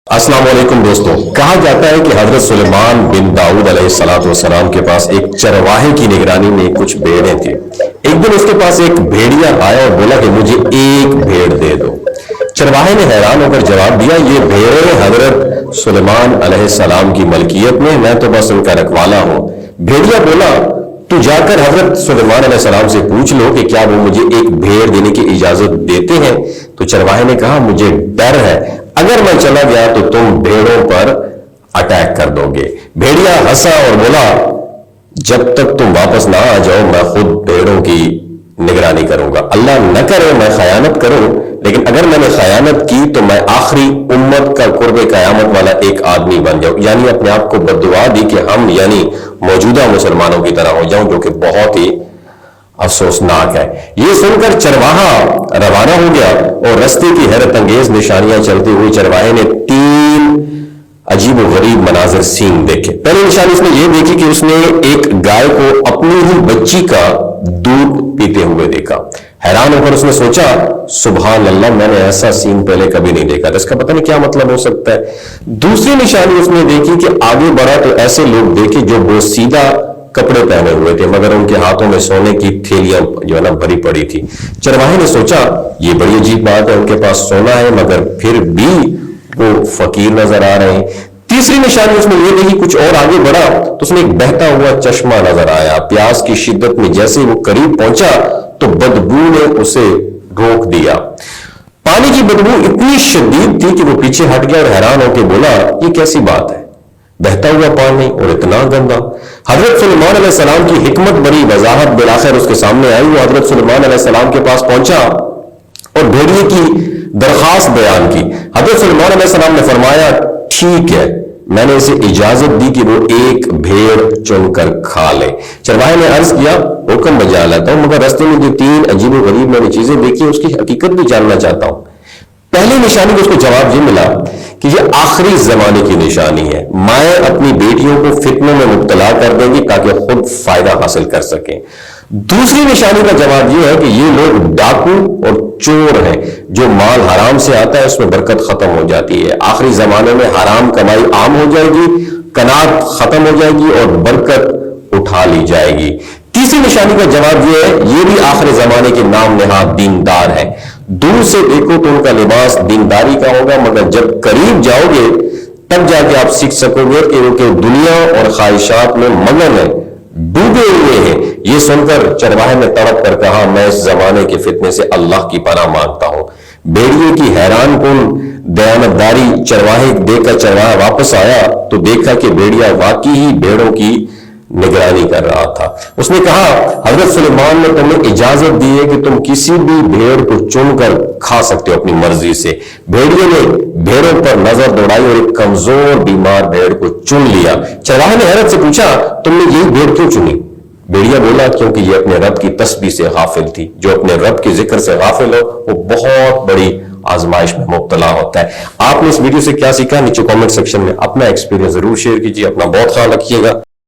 السلام علیکم دوستو، کہا جاتا ہے کہ حضرت سلیمان بن داؤد علیہ السلام کے پاس ایک چرواہے کی نگرانی میں کچھ بھیڑیں تھیں۔ ایک دن اس کے پاس ایک بھیڑیا آیا اور بولا کہ مجھے ایک بھیڑ دے دو۔ چرواہے نے حیران ہو کر جواب دیا، یہ بھیڑیں حضرت سلیمان علیہ السلام کی ملکیت میں تو بس ان کا رکھوالا ہوں۔ بھیڑیا بولا، تو جا کر حضرت سلیمان علیہ السلام سے پوچھ لو کہ کیا وہ مجھے ایک بھیڑ دینے کی اجازت دیتے ہیں۔ تو چرواہے نے کہا، مجھے ڈر ہے، اگر میں چلا گیا تو تم بھیڑوں پر اٹیک کر دو گے۔ بھیڑیا ہنسا اور بولا، جب تک تم واپس نہ آ جاؤ میں خود بھیڑوں کی نگرانی کروں گا۔ اللہ نہ کرے میں خیانت کروں، لیکن اگر میں نے خیانت کی تو میں آخری امت کا قرب قیامت والا ایک آدمی بن جاؤں، یعنی اپنے آپ کو بددعا دی کہ ہم یعنی موجودہ مسلمانوں کی طرح ہو جاؤں، جو کہ بہت ہی افسوسناک ہے۔ یہ سن کر چرواہا روانہ ہو گیا اور رستے کی حیرت انگیز نشانیاں چلتے ہوئے چرواہے نے 3 عجیب و غریب مناظر سین دیکھے۔ پہلی نشانی اس نے یہ دیکھی کہ اس نے ایک گائے کو اپنی ہی بچی کا دودھ پیتے ہوئے دیکھا۔ حیران ہو کر اس نے سوچا، سبحان اللہ، میں نے ایسا سین پہلے کبھی نہیں دیکھا، اس کا پتہ نہیں کیا مطلب ہو سکتا ہے۔ دوسری نشانی اس نے دیکھی کہ آگے بڑھا تو ایسے لوگ دیکھے جو بوسیدہ کپڑے پہنے ہوئے تھے، مگر ان کے ہاتھوں میں سونے کی تھیلیاں جو ہے نا بھری پڑی تھی۔ چرواہے نے سوچا، یہ بڑی عجیب بات ہے، ان کے پاس سونا ہے مگر پھر بھی وہ فقیر نظر آ رہے ہیں۔ تیسری نشانی اس نے یہ دیکھی، کچھ اور آگے بڑھا تو اس نے ایک بہتا ہوا چشمہ نظر آیا۔ پیاس کی شدت میں جیسے وہ قریب پہنچا تو بدبو نے اسے روک دیا۔ پانی کی بدبو اتنی شدید تھی کہ وہ پیچھے ہٹ گیا اور حیران ہو کے بولا، یہ کیسی بات ہے، بہتا ہوا پانی اور اتنا گندا۔ حضرت سلیمان علیہ السلام کی حکمت بری وضاحت بالآخر اس کے سامنے آئی۔ وہ حضرت سلیمان علیہ السلام کے پاس پہنچا اور بھیڑیے کی درخواست بیان کی۔ حضرت سلیمان علیہ السلام نے فرمایا، ٹھیک ہے، میں نے اسے اجازت دی کہ وہ ایک بھیڑ چن کر کھا لے۔ چرواہے نے عرض کیا، حکم بجا لاتا ہوں، مگر راستے میں جو 3 عجیب و غریب میں نے چیزیں دیکھی اس کی حقیقت بھی جاننا چاہتا ہوں۔ پہلی نشانی کو اس کو جواب یہ ملا کہ یہ آخری زمانے کی نشانی ہے، مائیں اپنی بیٹیوں کو فتنوں میں مبتلا کر دیں گی تاکہ خود فائدہ حاصل کر سکیں۔ دوسری نشانی کا جواب یہ ہے کہ یہ لوگ ڈاکو اور چور ہیں، جو مال حرام سے آتا ہے اس میں برکت ختم ہو جاتی ہے۔ آخری زمانے میں حرام کمائی عام ہو جائے گی، قناعت ختم ہو جائے گی اور برکت اٹھا لی جائے گی۔ تیسری نشانی کا جواب یہ ہے، یہ بھی آخر زمانے کے نام نہاد دیندار ہیں۔ دور سے دیکھو تو ان کا لباس دینداری کا ہوگا، مگر جب قریب جاؤ گے تب جا کے آپ سیکھ سکو گے کہ وہ کہ دنیا اور خواہشات میں مگن ہیں، ڈوبے ہوئے ہیں۔ یہ سن کر چرواہے نے تڑپ کر کہا، میں اس زمانے کے فتنے سے اللہ کی پناہ مانگتا ہوں۔ بھیڑیے کی حیران کن دیانتداری چرواہے دیکھ کر چرواہا واپس آیا تو دیکھا کہ بھیڑیا واقعی ہی بھیڑوں کی نگرانی کر رہا تھا۔ اس نے کہا، حضرت سلیمان نے تمہیں اجازت دی ہے کہ تم کسی بھی بھیڑ کو چن کر کھا سکتے ہو اپنی مرضی سے۔ بھیڑیے نے بھیڑوں پر نظر دوڑائی اور ایک کمزور بیمار بھیڑ کو چن لیا۔ چرواہے نے حیرت سے پوچھا، تم نے یہی بھیڑ کیوں چنی؟ بھیڑیا بولا، کیونکہ یہ اپنے رب کی تسبیح سے غافل تھی۔ جو اپنے رب کے ذکر سے غافل ہو وہ بہت بڑی آزمائش میں مبتلا ہوتا ہے۔ آپ نے اس ویڈیو سے کیا سیکھا؟ نیچے کامنٹ سیکشن میں اپنا ایکسپیرینس ضرور شیئر کیجیے۔ اپنا بہت خیال رکھیے گا۔